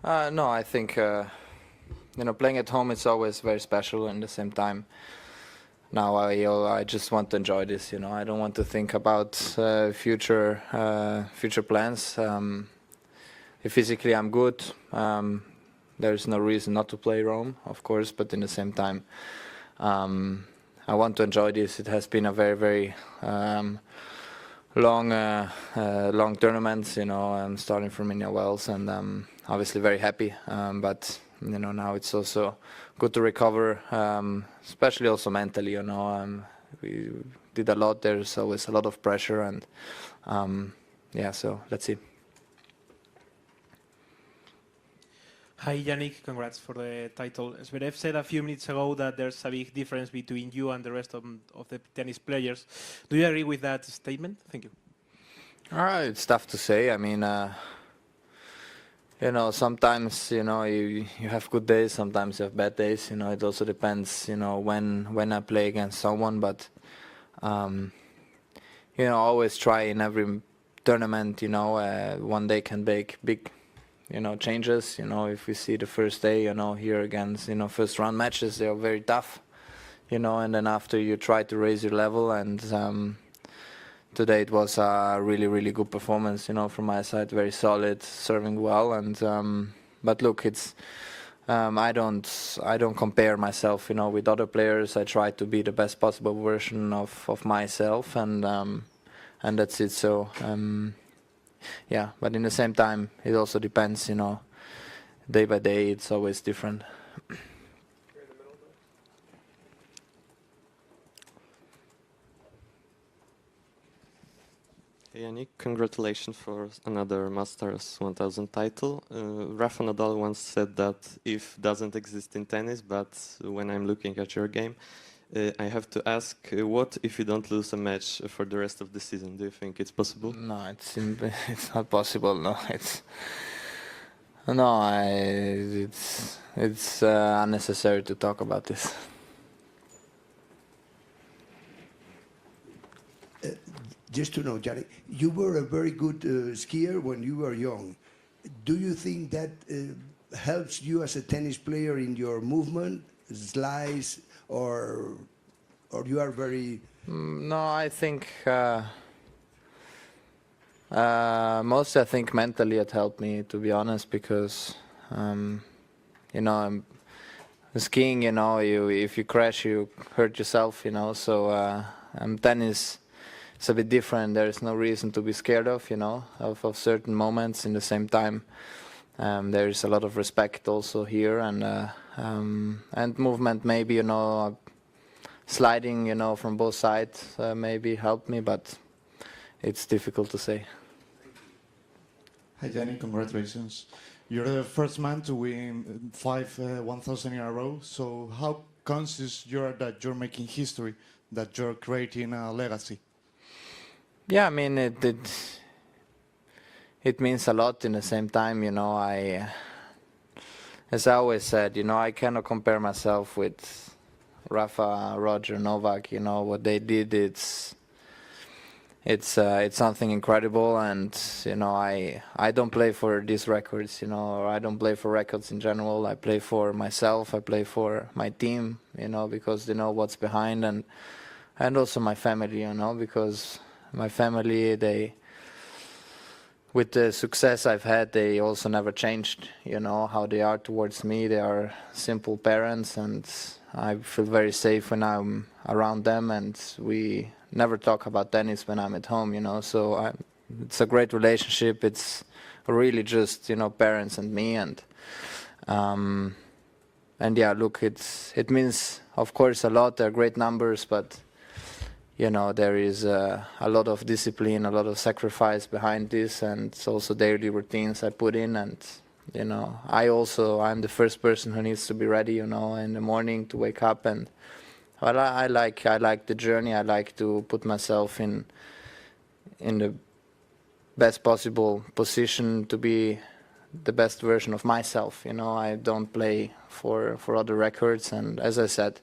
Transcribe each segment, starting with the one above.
No, I think playing at home is always very special. And at the same time, now I just want to enjoy this. I don't want to think about future plans. If physically I'm good, there's no reason not to play Rome, of course. But in the same time, I want to enjoy this. It has been a very, very long tournament. I'm starting from Indian Wells, and obviously very happy. But now it's also good to recover, especially also mentally. We did a lot. There's always a lot of pressure, and so let's see. Hi, Jannik. Congrats for the title. Zverev said a few minutes ago that there's a big difference between you and the rest of the tennis players. Do you agree with that statement? Thank you. It's tough to say. I mean, sometimes you have good days, sometimes you have bad days. It also depends. When I play against someone, but always try in every tournament. One day can make big changes. If we see the first day, here against, first round matches, they are very tough, and then after you try to raise your level, and today it was a really, really good performance, from my side, very solid, serving well, and but look, it's I don't compare myself, with other players. I try to be the best possible version of myself, and that's it. So. But in the same time, it also depends, day by day, it's always different. Hey Jannik, congratulations for another Masters 1000 title. Rafa Nadal once said that if doesn't exist in tennis, but when I'm looking at your game, I have to ask, what if you don't lose a match for the rest of the season? Do you think it's possible? No, it's not possible. No, it's unnecessary to talk about this. Just to know, Jannik, you were a very good skier when you were young. Do you think that helps you as a tennis player in your movement, slice, or you are very... No, I think mostly I think mentally it helped me, to be honest, because I'm skiing, if you crash you hurt yourself, so tennis, it's a bit different. There's no reason to be scared of certain moments. In the same time, there is a lot of respect also here, and movement maybe, sliding, from both sides maybe helped me, but it's difficult to say. Hi Jannik, congratulations. You're the first man to win 1,000 in a row, so how conscious you are that you're making history, that you're creating a legacy? Yeah, I mean, it means a lot. In the same time, as I always said, I cannot compare myself with Rafa, Roger, Novak. What they did, it's something incredible, and I don't play for these records, or I don't play for records in general. I play for myself. I play for my team, because they know what's behind, and also my family, because my family, with the success I've had, they also never changed, how they are towards me. They are simple parents, and I feel very safe when I'm around them, and we never talk about tennis when I'm at home, so it's a great relationship. It's really just, parents and me, and yeah, look, it means, of course, a lot. They're great numbers, but there is a lot of discipline, a lot of sacrifice behind this, and it's also daily routines I put in, and I'm the first person who needs to be ready, in the morning to wake up, and well, I like the journey. I like to put myself in the best possible position to be the best version of myself. I don't play for other records, and as I said,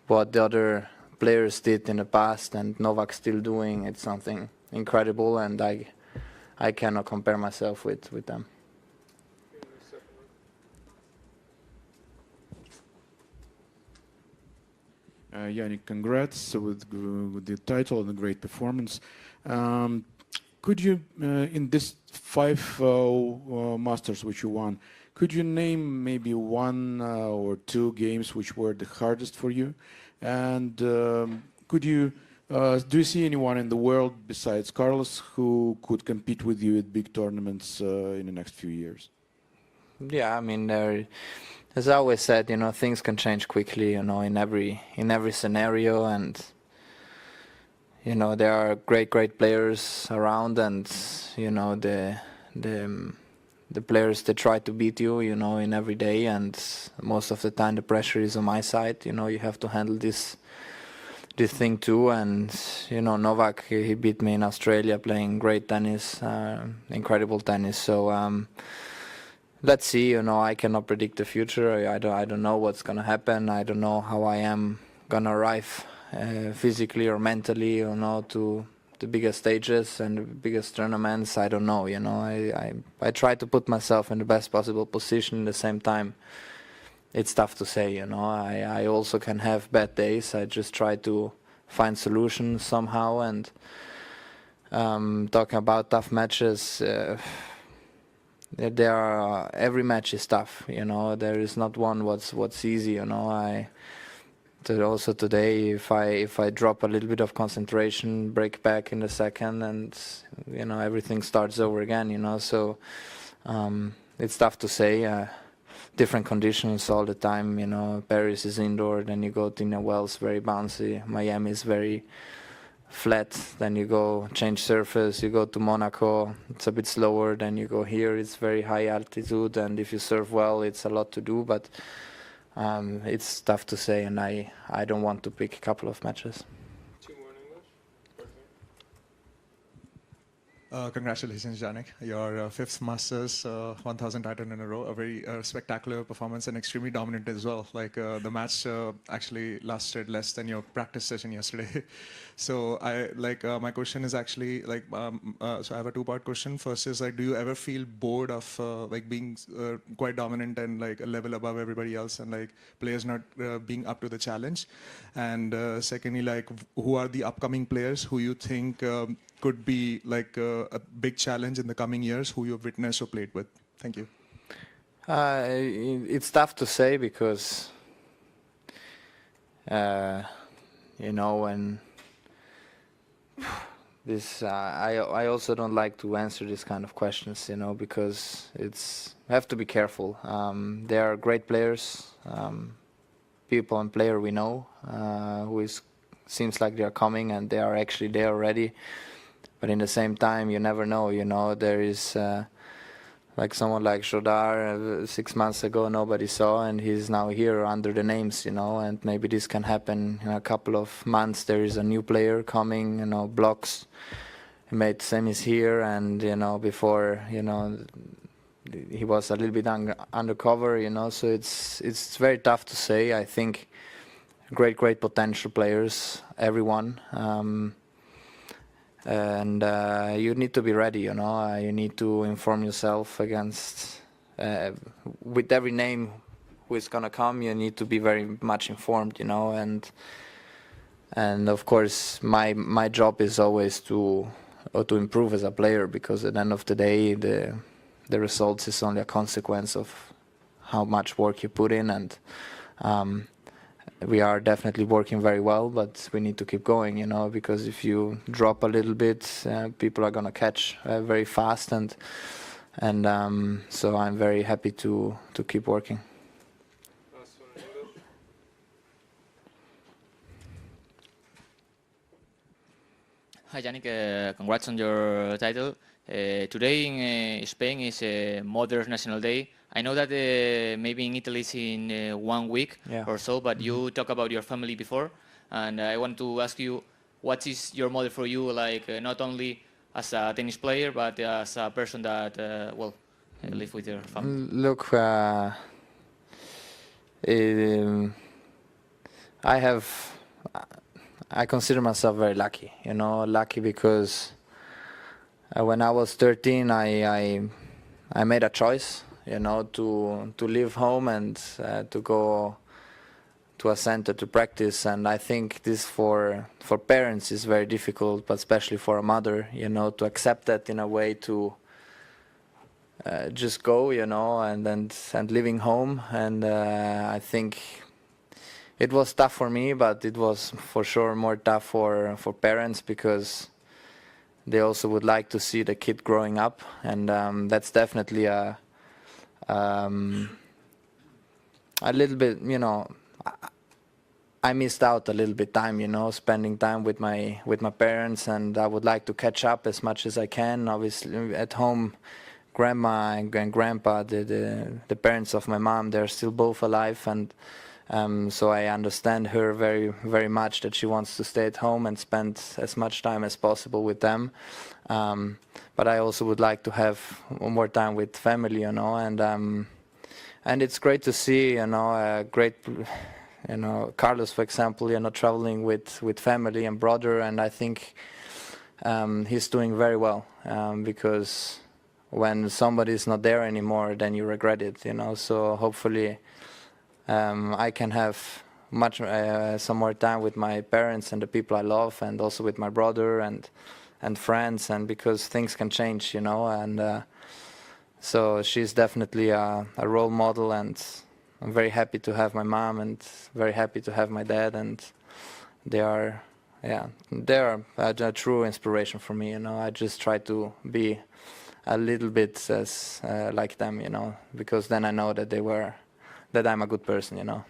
what the other players did in the past and Novak still doing, it's something incredible, and I cannot compare myself with them. Jannik, congrats with the title and the great performance. Could you, in this 5 Masters which you won, could you name maybe 1 or 2 games which were the hardest for you? And could you, do you see anyone in the world besides Carlos who could compete with you at big tournaments in the next few years? Yeah, I mean, as I always said, you know, things can change quickly, you know, in every scenario, and you know, there are great players around, and you know, the players, they try to beat you, you know, in every day, and most of the time the pressure is on my side. You know, you have to handle this thing too, and you know, Novak, he beat me in Australia playing great tennis, incredible tennis. So let's see. You know, I cannot predict the future. I don't know what's gonna happen. I don't know how I am gonna arrive physically or mentally, you know, to the biggest stages and the biggest tournaments. I don't know. You know, I try to put myself in the best possible position. At the same time, it's tough to say. You know, I also can have bad days. I just try to find solutions somehow. And talking about tough matches. There are, every match is tough, you know. There is not one what's easy, you know. Also today, if I drop a little bit of concentration, break back in the second, and you know, everything starts over again, you know. So it's tough to say. Different conditions all the time, you know. Paris is indoor, then you go to Indian Wells, very bouncy. Miami is very flat, then you go change surface, you go to Monaco, it's a bit slower, then you go here, it's very high altitude, and if you serve well, it's a lot to do, but it's tough to say, and I don't want to pick a couple of matches. Congratulations, Jannik. Your 5th Masters, 1,000 title in a row, a very spectacular performance and extremely dominant as well. Like the match actually lasted less than your practice session yesterday. So my question is actually so I have a 2-part question. First is like, do you ever feel bored of like being quite dominant and like a level above everybody else, and like players not being up to the challenge? And secondly, like, who are the upcoming players who you think could be like a big challenge in the coming years, who you've witnessed or played with? Thank you. It's tough to say because, you know, when this, I also don't like to answer this kind of questions, you know, because you have to be careful. There are great players, people and player we know, seems like they are coming and they are actually there already. But in the same time, you never know, you know. There is like someone like Jodar, 6 months ago nobody saw, and he's now here under the names, you know, and maybe this can happen in a couple of months. There is a new player coming, you know, Blocks. He made semis here, and, you know, before, you know, he was a little bit undercover, you know, so it's very tough to say. I think great potential players, everyone. And you need to be ready, you know. You need to inform yourself against with every name who is gonna come. You need to be very much informed, you know. And of course, my job is always to improve as a player, because at the end of the day, the results is only a consequence of how much work you put in, and we are definitely working very well, but we need to keep going, you know, because if you drop a little bit, people are gonna catch very fast, and so I'm very happy to keep working. Hi, Jannik. Congrats on your title. Today in Spain is Mother's National Day. I know that maybe in Italy it's in 1 week or so, but you talk about your family before, and I want to ask you, what is your mother for you, like not only as a tennis player, but as a person that, live with your family? Look, I consider myself very lucky, you know, lucky because when I was 13, I made a choice, you know, to leave home and to go to a center to practice. And I think this for parents is very difficult, but especially for a mother, you know, to accept that in a way, to just go, you know, and living home. And I think it was tough for me, but it was for sure more tough for parents, because they also would like to see the kid growing up. And that's definitely a little bit, you know, I missed out a little bit time, you know, spending time with my parents, and I would like to catch up as much as I can. Obviously at home, grandma and grandpa, the parents of my mom, they're still both alive, and so I understand her very, very much, that she wants to stay at home and spend as much time as possible with them. But I also would like to have more time with family, you know, and it's great to see, you know, you know, Carlos, for example, you know, traveling with family and brother, and I think he's doing very well, because when somebody is not there anymore, then you regret it, you know. So hopefully I can have some more time with my parents and the people I love, and also with my brother and friends, and because things can change, you know. And so she's definitely a role model, and I'm very happy to have my mom and very happy to have my dad, and they are a true inspiration for me, you know. I just try to be a little bit as like them, you know, because then I know that I'm a good person, you know.